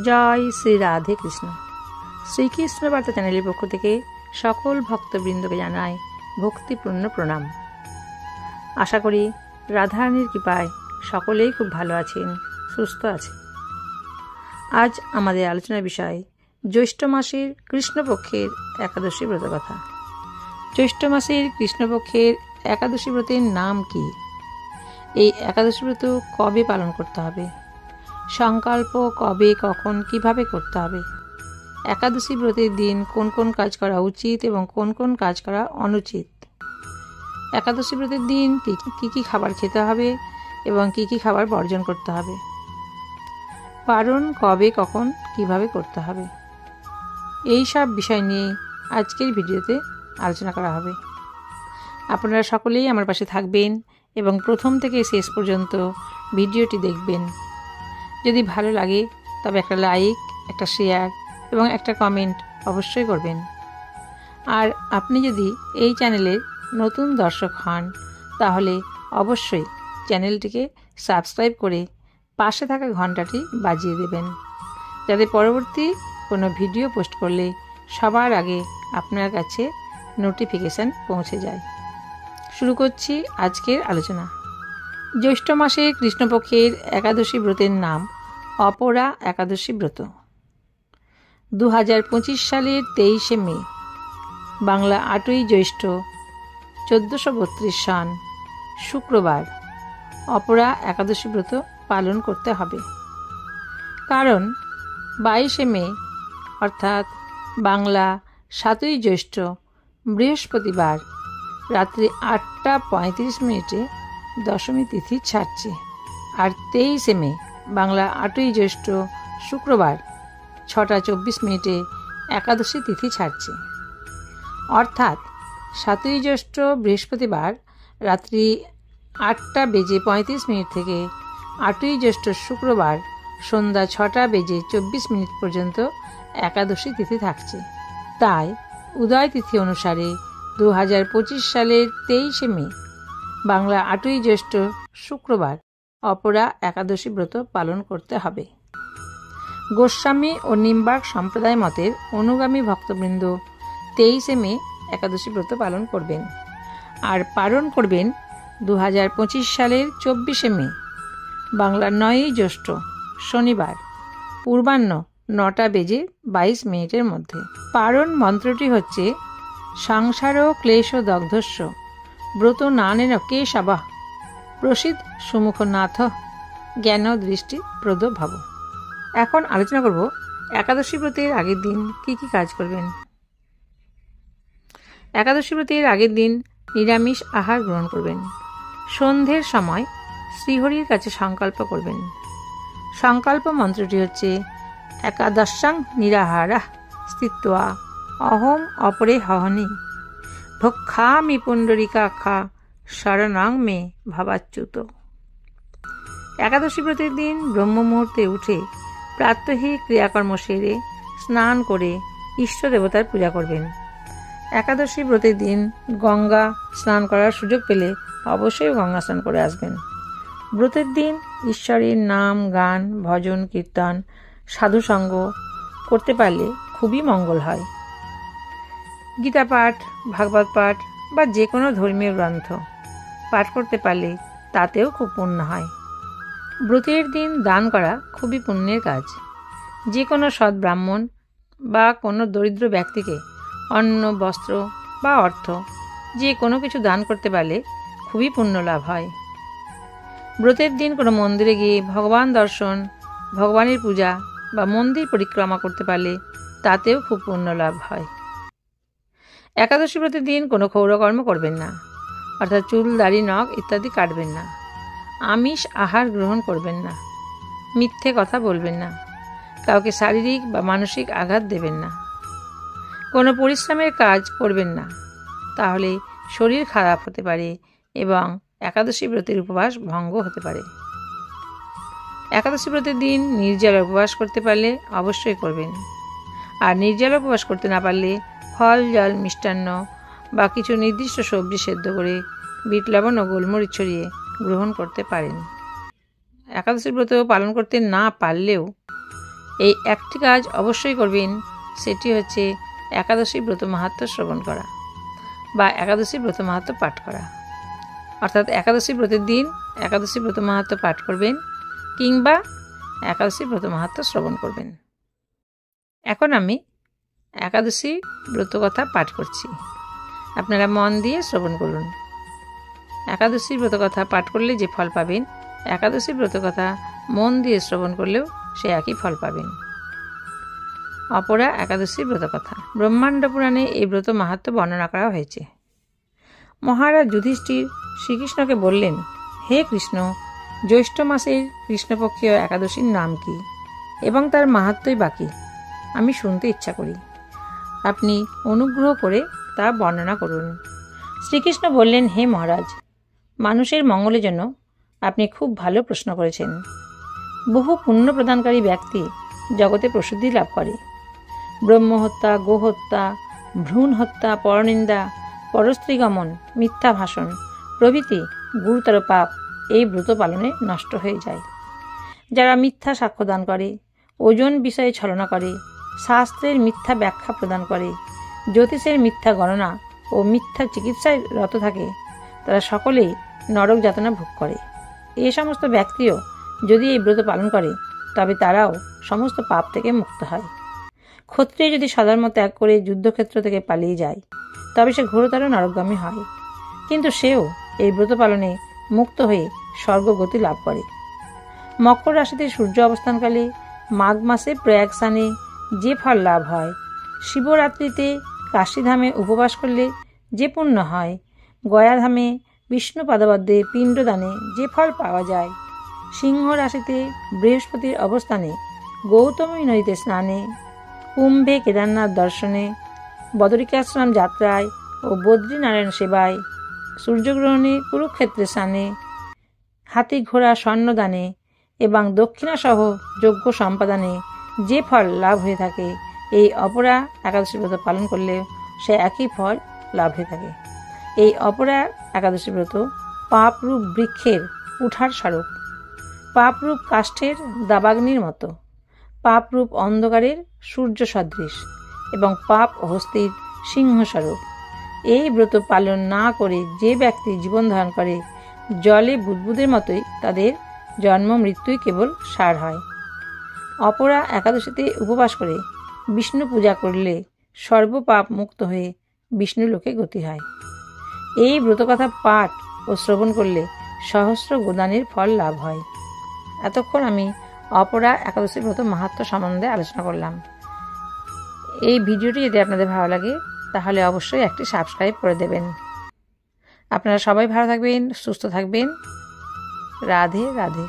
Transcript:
জয় শ্রী রাধে কৃষ্ণ। শ্রীকৃষ্ণ বার্তা চ্যানেলের পক্ষ থেকে সকল ভক্তবৃন্দকে জানাই ভক্তিপূর্ণ প্রণাম। আশা করি রাধারানীর কৃপায় সকলেই খুব ভালো আছেন, সুস্থ আছেন। আজ আমাদের আলোচনার বিষয় জ্যৈষ্ঠ মাসের কৃষ্ণপক্ষের একাদশী ব্রত কথা। জ্যৈষ্ঠ মাসের কৃষ্ণপক্ষের একাদশী ব্রতের নাম কি? এই একাদশী ব্রত কবে পালন করতে হবে? সংকল্প কবে, কখন, কিভাবে করতে হবে? একাদশী ব্রতের দিন কোন কোন কাজ করা উচিত এবং কোন কোন কাজ করা অনুচিত? একাদশী ব্রতের দিন কি কি খাবার খেতে হবে এবং কি কি খাবার বর্জন করতে হবে? পারণ কবে, কখন, কিভাবে করতে হবে? এই সব বিষয় নিয়ে আজকের ভিডিওতে আলোচনা করা হবে। আপনারা সকলেই আমার পাশে থাকবেন এবং প্রথম থেকে শেষ পর্যন্ত ভিডিওটি দেখবেন। যদি ভালো লাগে তবে একটা লাইক, একটা শেয়ার এবং একটা কমেন্ট অবশ্যই করবেন। আর আপনি যদি এই চ্যানেলের নতুন দর্শক হন তাহলে অবশ্যই চ্যানেলটিকে সাবস্ক্রাইব করে পাশে থাকা ঘন্টাটি বাজিয়ে দেবেন, যাতে পরবর্তী কোনো ভিডিও পোস্ট করলে সবার আগে আপনার কাছে নোটিফিকেশান পৌঁছে যায়। শুরু করছি আজকের আলোচনা। জ্যৈষ্ঠ মাসে কৃষ্ণপক্ষের একাদশী ব্রতের নাম অপরা একাদশী ব্রত। 2025 সালের 23শে মে, বাংলা 8ই জ্যৈষ্ঠ 1432 সন শুক্রবার অপরা একাদশী ব্রত পালন করতে হবে। কারণ 22শে মে অর্থাৎ বাংলা 7ই জ্যৈষ্ঠ বৃহস্পতিবার রাত্রি 8:35 দশমী তিথি ছাড়ছে, আর 23শে মে বাংলা 8ই জ্যৈষ্ঠ শুক্রবার 6:24 একাদশী তিথি ছাড়ছে। অর্থাৎ 7ই জ্যৈষ্ঠ বৃহস্পতিবার রাত্রি 8:35 থেকে 8ই জ্যৈষ্ঠ শুক্রবার সন্ধ্যা 6:24 পর্যন্ত একাদশী তিথি থাকছে। তাই উদয় তিথি অনুসারে 2025 সালের 23শে মে বাংলা 8ই জ্যৈষ্ঠ শুক্রবার অপরা একাদশী ব্রত পালন করতে হবে। গোস্বামী ও নিম্বার্ক সম্প্রদায় মতের অনুগামী ভক্তবৃন্দ 23শে মে একাদশী ব্রত পালন করবেন, আর পালন করবেন 2025 সালের 24শে মে বাংলা 9ই জ্যৈষ্ঠ শনিবার পূর্বাহ্ন 9:22 মধ্যে। পারণ মন্ত্রটি হচ্ছে সংসার ক্লেশ দগ্ধস্য ব্রত নানেন কেশবঃ প্রসিদ্ধ সুমুখনাথ জ্ঞান দৃষ্টি প্রদ ভাব। এখন আলোচনা করব একাদশী ব্রতের আগের দিন কি কি কাজ করবেন। একাদশী ব্রতের আগের দিন নিরামিষ আহার গ্রহণ করবেন। সন্ধ্যের সময় শ্রীহরির কাছে সংকল্প করবেন। সংকল্প মন্ত্রটি হচ্ছে একাদশাং নিরাহারঃ স্থিত্বা অহম অপরে হহনি ভক্ষামি পুণ্ডরিকাক্ষা শরণাং মে ভাবাচ্যুত। একাদশী ব্রতের দিন ব্রহ্ম মুহূর্তে উঠে প্রাত্যহিক ক্রিয়াকর্ম সেরে স্নান করে ইষ্ট দেবতার পূজা করবেন। একাদশী ব্রতের দিন গঙ্গা স্নান করার সুযোগ পেলে অবশ্যই গঙ্গা স্নান করে আসবেন। ব্রতের দিন ঈশ্বরের নাম, গান, ভজন, কীর্তন, সাধুসঙ্গ করতে পারলে খুবই মঙ্গল হয়। গীতা পাঠ, ভাগবত পাঠ বা যে কোনো ধর্মীয় গ্রন্থ পাঠ করতে পারলে তাতেও খুব পুণ্য হয়। ব্রতের দিন দান করা খুবই পুণ্যের কাজ। যে কোনো সৎ ব্রাহ্মণ বা কোনো দরিদ্র ব্যক্তিকে অন্ন, বস্ত্র বা অর্থ যে কোনো কিছু দান করতে পারলে খুবই পুণ্য লাভ হয়। ব্রতের দিন কোনো মন্দিরে গিয়ে ভগবান দর্শন, ভগবানের পূজা বা মন্দির পরিক্রমা করতে পারলে তাতেও খুব পুণ্য লাভ হয়। একাদশী ব্রতের দিন কোনো ক্ষৌরকর্ম করবেন না, অর্থাৎ চুল, দাড়ি, নখ ইত্যাদি কাটবেন না। আমিষ আহার গ্রহণ করবেন না। মিথ্যে কথা বলবেন না। কাউকে শারীরিক বা মানসিক আঘাত দেবেন না। কোনো পরিশ্রমের কাজ করবেন না, তাহলে শরীর খারাপ হতে পারে এবং একাদশী ব্রতের উপবাস ভঙ্গ হতে পারে। একাদশী ব্রতের দিন নির্জলা উপবাস করতে পারলে অবশ্যই করবেন, আর নির্জলা উপবাস করতে না পারলে ফল, জল, মিষ্টান্ন বা কিছু নির্দিষ্ট সবজি সেদ্ধ করে বিট লবণ ও গোলমরিচ ছড়িয়ে গ্রহণ করতে পারেন। একাদশী ব্রত পালন করতে না পারলেও এই একটি কাজ অবশ্যই করবেন, সেটি হচ্ছে একাদশী ব্রত মাহাত্ম্য শ্রবণ করা বা একাদশী ব্রত মাহাত্ম্য পাঠ করা। অর্থাৎ একাদশী ব্রতের দিন একাদশী ব্রত মাহাত্ম্য পাঠ করবেন কিংবা একাদশী ব্রত মাহাত্ম্য শ্রবণ করবেন। এখন আমি একাদশী ব্রত কথা পাঠ করছি, আপনারা মন দিয়ে শ্রবণ করুন। একাদশী ব্রত কথা পাঠ করলে যে ফল পাবেন, একাদশী ব্রত কথা মন দিয়ে শ্রবণ করলেও সে একই ফল পাবেন। অপরা একাদশী ব্রত কথা। ব্রহ্মাণ্ড পুরাণে এই ব্রত মাহাত্ম্য বর্ণনা করা হয়েছে। মহারাজ যুধিষ্ঠির শ্রীকৃষ্ণকে বললেন, হে কৃষ্ণ, জ্যৈষ্ঠ মাসের কৃষ্ণপক্ষীয় একাদশীর নাম কি এবং তার মাহাত্ম্যই বাকি আমি শুনতে ইচ্ছা করি। আপনি অনুগ্রহ করে তা বর্ণনা করুন। শ্রীকৃষ্ণ বললেন, হে মহারাজ, মানুষের মঙ্গলের জন্য আপনি খুব ভালো প্রশ্ন করেছেন। বহু পুণ্য প্রদানকারী ব্যক্তি জগতে প্রসিদ্ধি লাভ করে। ব্রহ্মহত্যা, গোহত্যা, ভ্রূণ হত্যা, পরনিন্দা, পরস্ত্রীগমন, মিথ্যা ভাষণ প্রভৃতি গুরুতর পাপ এই ব্রত পালনে নষ্ট হয়ে যায়। যারা মিথ্যা সাক্ষ্যদান করে, ওজন বিষয়ে ছলনা করে, শাস্ত্রের মিথ্যা ব্যাখ্যা প্রদান করে, জ্যোতিষের মিথ্যা গণনা ও মিথ্যা চিকিৎসায় রত থাকে, তারা সকলেই নরক যাতনা ভোগ করে। এই সমস্ত ব্যক্তিও যদি এই ব্রত পালন করে তবে তারাও সমস্ত পাপ থেকে মুক্ত হয়। ক্ষত্রিয় যদি সধর্ম ত্যাগ করে যুদ্ধক্ষেত্র থেকে পালিয়ে যায় তবে সে ঘোরতর নরকগামী হয়, কিন্তু সেও এই ব্রত পালনে মুক্ত হয়ে স্বর্গগতি লাভ করে। মকর রাশিতে সূর্য অবস্থানকালে মাঘ মাসে প্রয়াগ স্থানে যে ফল লাভ হয়, শিবরাত্রিতে কাশীধামে উপবাস করলে যে পুণ্য হয়, গয়াধামে বিষ্ণু পাদপদ্মে পিণ্ডদানে যে ফল পাওয়া যায়, সিংহ রাশিতে বৃহস্পতির অবস্থানে গৌতমী নদীতে স্নানে, কুম্ভে কেদারনাথ দর্শনে, বদরিকাশ্রম যাত্রায় ও বদ্রীনারায়ণ সেবায়, সূর্যগ্রহণে কুরুক্ষেত্রে স্নানে, হাতি ঘোড়া স্বর্ণদানে এবং দক্ষিণাসহ যজ্ঞ সম্পাদনে যে ফল লাভ হয়ে থাকে, এই অপরা একাদশী ব্রত পালন করলেও সে একই ফল লাভ হয়ে থাকে। এই অপরা একাদশী ব্রত পাপরূপ বৃক্ষের উঠার স্বরূপ, পাপরূপ কাষ্ঠের দাবাগ্নির মতো, পাপরূপ অন্ধকারের সূর্য সদৃশ এবং পাপ হস্তির সিংহস্বরূপ। এই ব্রত পালন না করে যে ব্যক্তি জীবন ধারণ করে, জলে বুদবুদের মতোই তাদের জন্ম মৃত্যুই কেবল সার হয়। অপরা একাদশীতে উপবাস করে বিষ্ণু পূজা করলে সর্বপাপ মুক্ত হয়ে বিষ্ণু লোকে গতি হয়। এই ব্রতকথা পাঠ ও শ্রবণ করলে সহস্র গোদানের ফল লাভ হয়। এতক্ষণ আমি অপরা একাদশী ব্রত মাহাত্ম্য সম্বন্ধে আলোচনা করলাম। এই ভিডিওটি যদি আপনাদের ভালো লাগে তাহলে অবশ্যই একটি সাবস্ক্রাইব করে দেবেন। আপনারা সবাই ভালো থাকবেন, সুস্থ থাকবেন। রাধে রাধে।